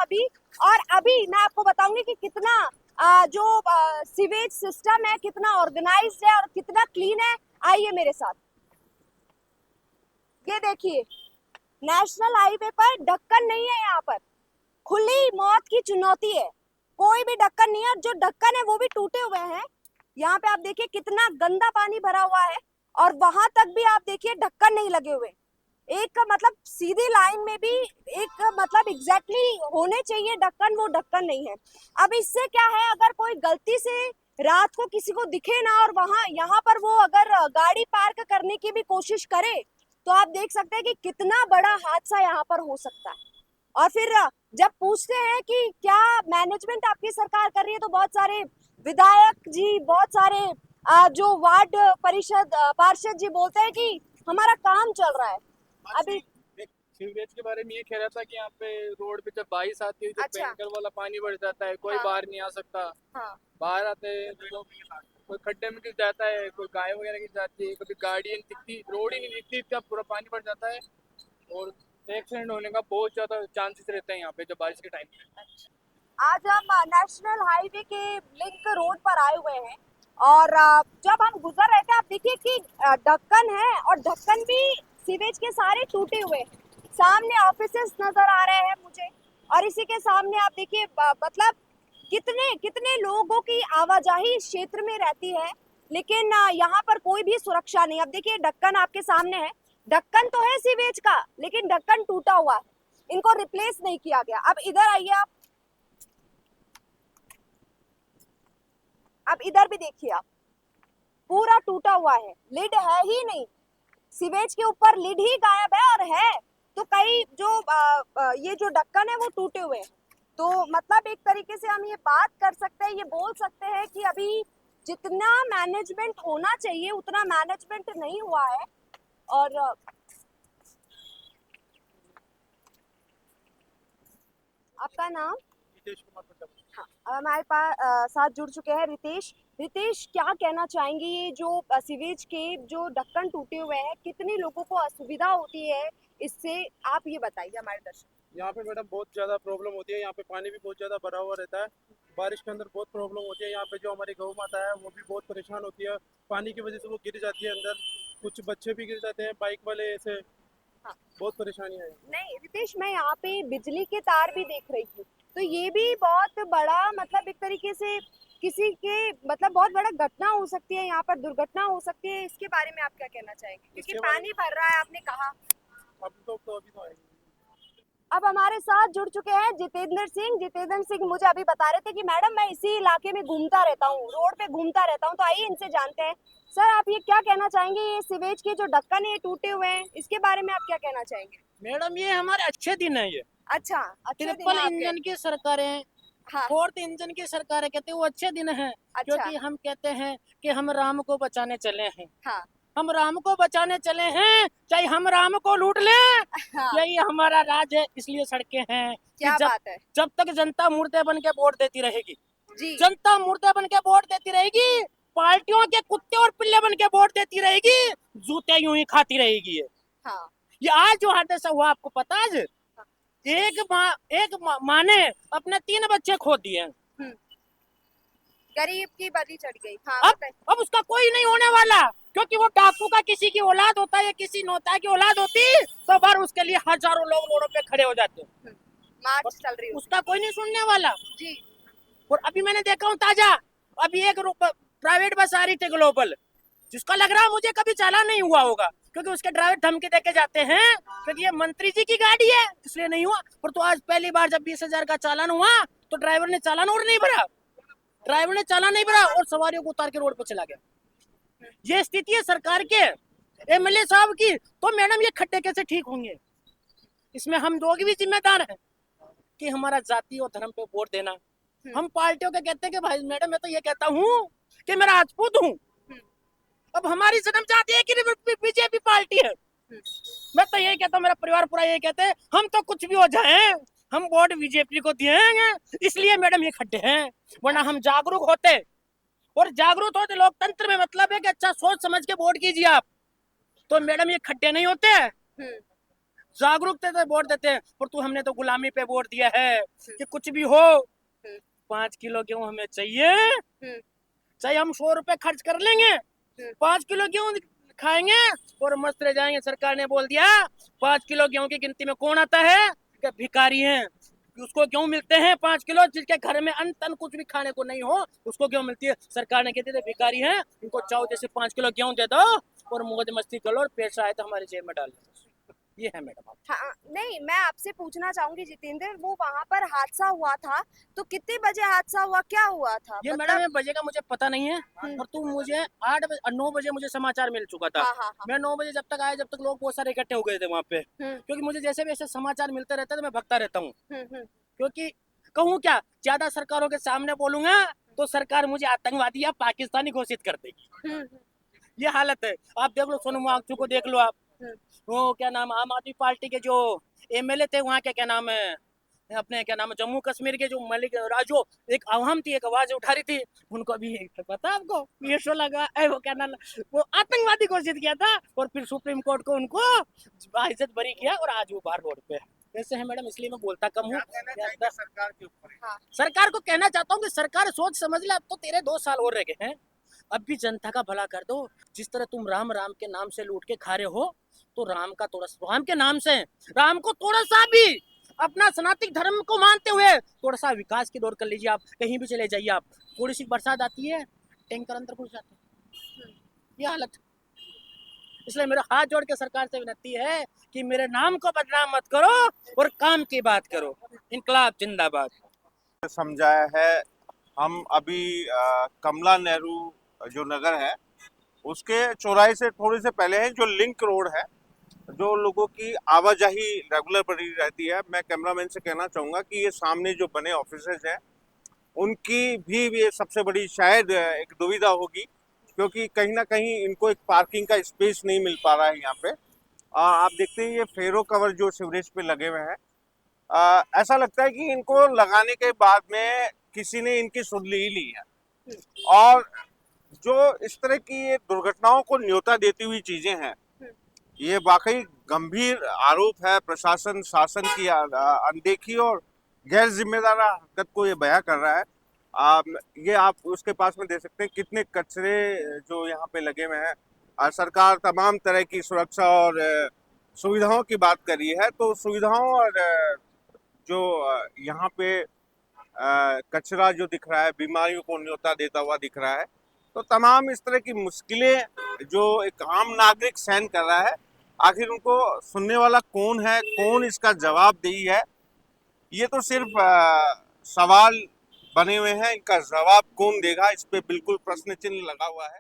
अभी। और अभी मैं आपको बताऊंगी कि कितना जो सीवेज सिस्टम है कितना ऑर्गेनाइज्ड है और कितना क्लीन है। आइए मेरे साथ। ये देखिए, नेशनल हाईवे पर ढक्कन नहीं है, यहाँ पर खुली मौत की चुनौती है। कोई भी ढक्कन नहीं है, और जो ढक्कन है वो भी टूटे हुए हैं। यहाँ पे आप देखिए कितना गंदा पानी भरा हुआ है, और वहां तक भी आप देखिए ढक्कन नहीं लगे हुए। एक मतलब सीधी लाइन में भी एक मतलब एग्जैक्टली होने चाहिए ढक्कन, वो ढक्कन नहीं है। अब इससे क्या है, अगर कोई गलती से रात को किसी को दिखे ना, और वहां यहाँ पर वो अगर गाड़ी पार्क करने की भी कोशिश करे, तो आप देख सकते हैं कि कितना बड़ा हादसा यहाँ पर हो सकता है। और फिर जब पूछते हैं कि क्या मैनेजमेंट आपकी सरकार कर रही है, तो बहुत सारे विधायक जी, बहुत सारे जो वार्ड परिषद पार्षद जी बोलते हैं कि हमारा काम चल रहा है। अभी सीवरेज के बारे में ये कह रहा था कि यहाँ पे रोड पे जब बारिश आती है, जब अच्छा। भयंकर वाला पानी बढ़ जाता है, कोई हाँ बाहर नहीं आ सकता। हाँ बाहर आते हैं तो लोग, कोई खड्डे में गिर जाता है, कोई गाय वगैरह गिर जाती है, कभी गाड़ी नहीं दिखती, रोड ही नहीं दिखती, इतना पूरा पानी बढ़ जाता है। और एक्सीडेंट होने का बहुत ज्यादा चांसेस रहते हैं यहाँ पे जब बारिश के टाइम पे। आज हम नेशनल हाईवे के लिंक रोड पर आए हुए हैं, और जब हम गुजर रहे थे, आप देखिए कि ढक्कन है, और ढक्कन भी सीवेज के सारे टूटे हुए हैं। सामने ऑफिसेस नजर आ रहे हैं मुझे, और इसी के सामने आप देखिए मतलब कितने कितने लोगों की आवाजाही इस क्षेत्र में रहती है, लेकिन यहाँ पर कोई भी सुरक्षा नहीं। अब देखिए ढक्कन आपके सामने है, ढक्कन तो है सीवेज का, लेकिन ढक्कन टूटा हुआ है, इनको रिप्लेस नहीं किया गया। अब इधर आइए आप, अब इधर भी देखिए आप, पूरा टूटा हुआ है, लिड है ही नहीं। सीवेज के ऊपर लिड ही गायब है, और है तो कई जो ये जो ढक्कन है वो टूटे हुए हैं। तो मतलब एक तरीके से हम ये बात कर सकते हैं, ये बोल सकते हैं कि अभी जितना मैनेजमेंट होना चाहिए उतना मैनेजमेंट नहीं हुआ है। और आपका नाम? नीतीश कुमार प्रजापति। हाँ, हमारे पास साथ जुड़ चुके हैं रितेश। रितेश, क्या कहना चाहेंगे, ये जो सीवेज के जो ढक्कन टूटे हुए हैं, कितनी लोगों को असुविधा होती है इससे, आप ये बताइए हमारे दर्शक। यहाँ पे मैडम बहुत ज्यादा प्रॉब्लम होती है, यहाँ पे पानी भी बहुत ज्यादा भरा हुआ रहता है। बारिश के अंदर बहुत प्रॉब्लम होती है। यहाँ पे जो हमारी गौ माता है वो भी बहुत परेशान होती है, पानी की वजह से वो गिर जाती है अंदर, कुछ बच्चे भी गिर जाते हैं, बाइक वाले ऐसे हाँ। बहुत परेशानियां हैं। नहीं रितेश, मैं यहाँ पे बिजली के तार भी देख रही हूँ, तो ये भी बहुत बड़ा मतलब एक तरीके से किसी के मतलब बहुत बड़ा घटना हो सकती है, यहाँ पर दुर्घटना हो सकती है। इसके बारे में आप क्या कहना चाहेंगे, क्योंकि इसके बारे पानी भर रहा है आपने कहा। अब तो अभी तो आएंगे। अब हमारे साथ जुड़ चुके हैं जितेंद्र सिंह। जितेंद्र सिंह मुझे अभी बता रहे थे कि मैडम मैं इसी इलाके में घूमता रहता हूँ, रोड पे घूमता रहता हूँ, तो आइए इनसे जानते हैं। सर, आप ये क्या कहना चाहेंगे, ये सीवेज के जो ढक्कन है ये टूटे हुए हैं, इसके बारे में आप क्या कहना चाहेंगे? मैडम ये हमारे अच्छे दिन है। ये अच्छा, अच्छे दिन ट्रिपल है आपके। इंजन की सरकारें, हाँ। फोर्थ इंजन की सरकारें कहते हैं वो अच्छे दिन हैं, अच्छा। क्योंकि हम कहते हैं कि हम राम को बचाने चले हैं। हाँ हम राम को बचाने चले हैं, चाहे हम राम को लूट लें, हाँ, यही हमारा राज है। इसलिए सड़कें हैं कि क्या जब बात है। जब तक जनता मुर्दे बन के वोट देती रहेगी, जी। जनता मुर्दे बन के वोट देती रहेगी, पार्टियों के कुत्ते और पिल्ले बन के वोट देती रहेगी, जूते यूं ही खाती रहेगी। हाँ ये आज जो हादसा हुआ आपको पता है? आज एक माँ ने अपने 3 बच्चे खो दिए। हम्म, गरीब की बलि चढ़ गई। हाँ अब बताइए। अब उसका कोई नहीं होने वाला, क्योंकि वो डाकू का किसी की औलाद होता है या किसी नौता की औलाद होती, तो बार उसके लिए हजारों लोग रोडों पे खड़े हो जाते। मार्च चल रही होगी। उसका कोई नहीं सुनने वाला। जी। और अभी मैंने देखा हूँ ताजा, अभी एक प्राइवेट बस आ रही थी ग्लोबल, जिसका लग रहा है मुझे कभी चालान नहीं हुआ होगा, क्योंकि उसके ड्राइवर धमकी देके जाते हैं क्योंकि ये मंत्री जी की गाड़ी है इसलिए नहीं हुआ। पर तो आज पहली बार जब 20,000 का चालान हुआ तो ड्राइवर ने चालान और नहीं भरा, ड्राइवर ने चालान नहीं भरा और सवारियों को उतार के रोड पर चला गया। ये स्थिति है सरकार के, एमएलए साहब की। तो मैडम ये खड्डे कैसे ठीक होंगे? इसमें हम लोग भी जिम्मेदार हैं कि हमारा जाति और धर्म पे वोट देना। हम पार्टियों के कहते हैं कि भाई मैडम मैं तो ये कहता हूँ कि मैं राजपूत हूँ, अब हमारी जन्म जाति है कि बीजेपी पार्टी है। मैं तो यही कहता हूँ, मेरा परिवार पूरा यही कहते हैं हम तो कुछ भी हो जाए हम वोट बीजेपी को दिएंगे। इसलिए मैडम ये खड्डे हैं, वरना हम जागरूक होते और जागरूक होते लोकतंत्र में मतलब है कि अच्छा सोच समझ के वोट कीजिए आप, तो मैडम ये खड्डे नहीं होते। जागरूकता से वोट देते हैं, पर तू हमने तो गुलामी पे वोट दिया है कि कुछ भी हो 5 किलो गेहूं हमें चाहिए, चाहे हम 100 रुपए खर्च कर लेंगे, 5 किलो गेहूं खाएंगे और मस्त रह जाएंगे। सरकार ने बोल दिया 5 किलो गेहूं की गिनती में कौन आता है? कि भिखारी हैं, उसको गेहूं मिलते हैं 5 किलो, जिसके घर में अन्न तन कुछ भी खाने को नहीं हो उसको गेहूं मिलती है। सरकार ने कहती थी भिखारी हैं, इनको चाहो जैसे 5 किलो गेहूं दे दो और मौज मस्ती करो और पैसा आए तो हमारे जेब में डाल दो। ये है मैडम। हाँ, नहीं मैं आपसे पूछना चाहूंगी जितेंद्र, वो वहां पर हादसा हुआ था तो कितने बजे हादसा हुआ, क्या हुआ था? ये मैडम ये बजे का मुझे पता नहीं है, और तू मुझे 8 बजे 9 बजे मुझे समाचार मिल चुका था। हाँ हाँ हाँ। मैं 9 बजे जब तक आया, जब तक लोग बहुत सारे इकट्ठे हो गए थे वहाँ पे, क्योंकि मुझे जैसे भी ऐसे समाचार मिलते रहते तो मैं भगता रहता हूँ, क्योंकि कहूँ क्या, ज्यादा सरकारों के सामने बोलूंगा तो सरकार मुझे आतंकवादी या पाकिस्तानी घोषित कर देगी। ये हालत है। आप देख लो सोनम वांगचुक को देख लो आप, वो क्या नाम, आम आदमी पार्टी के जो एमएलए थे वहाँ के, क्या नाम है अपने, क्या नाम है जम्मू कश्मीर के, जो मलिक राजो, एक आवाम थी, एक आवाज उठा रही थी, उनको भी पता आपको ये शो लगा वो क्या नाम, वो आतंकवादी घोषित किया था, और फिर सुप्रीम कोर्ट को उनको इज्जत बरी किया और आज वो बाहर रोड पे ऐसे है मैडम। इसलिए मैं बोलता कम हूँ सरकार के ऊपर। सरकार को कहना चाहता हूँ कि सरकार सोच समझ ले, अब तो तेरे 2 साल और रह गए हैं, अब भी जनता का भला कर दो। जिस तरह तुम राम राम के नाम से लूट के खा रहे हो, तो राम का थोड़ा, राम के नाम से राम को थोड़ा सा भी अपना सनातन धर्म को मानते हुए थोड़ा सा विकास की दौड़ कर लीजिए। आप कहीं भी चले जाइए, आप थोड़ी सी बरसात आती है टैंकर अंदर घुस जाते हैं, ये हालत। इसलिए मेरा हाथ जोड़ के सरकार से विनती है कि मेरे नाम को बदनाम मत करो और काम की बात करो। इनकलाब जिंदाबाद। समझाया है। हम अभी कमला नेहरू जो नगर है उसके चौराहे से थोड़े से पहले हैं, जो लिंक रोड है, जो लोगों की आवाजाही रेगुलर बनी रहती है। मैं कैमरामैन से कहना चाहूँगा कि ये सामने जो बने ऑफिसेज हैं उनकी भी ये सबसे बड़ी शायद एक दुविधा होगी, क्योंकि कहीं ना कहीं इनको एक पार्किंग का स्पेस नहीं मिल पा रहा है यहाँ पे। आप देखते हैं ये फेरो कवर जो सीवरेज पे लगे हुए हैं, ऐसा लगता है कि इनको लगाने के बाद में किसी ने इनकी सुध ही ली है। और जो इस तरह की ये दुर्घटनाओं को न्योता देती हुई चीजें हैं, ये वाकई गंभीर आरोप है। प्रशासन शासन की अनदेखी और गैर जिम्मेदार हरकत को ये बयां कर रहा है। ये आप उसके पास में देख सकते हैं कितने कचरे जो यहाँ पे लगे हुए हैं। सरकार तमाम तरह की सुरक्षा और सुविधाओं की बात कर रही है, तो सुविधाओं और जो यहाँ पे कचरा जो दिख रहा है, बीमारियों को न्योता देता हुआ दिख रहा है, तो तमाम इस तरह की मुश्किलें जो एक आम नागरिक सहन कर रहा है, आखिर उनको सुनने वाला कौन है, कौन इसका जवाबदेही है? ये तो सिर्फ सवाल बने हुए हैं, इनका जवाब कौन देगा, इस पे बिल्कुल प्रश्न चिन्ह लगा हुआ है।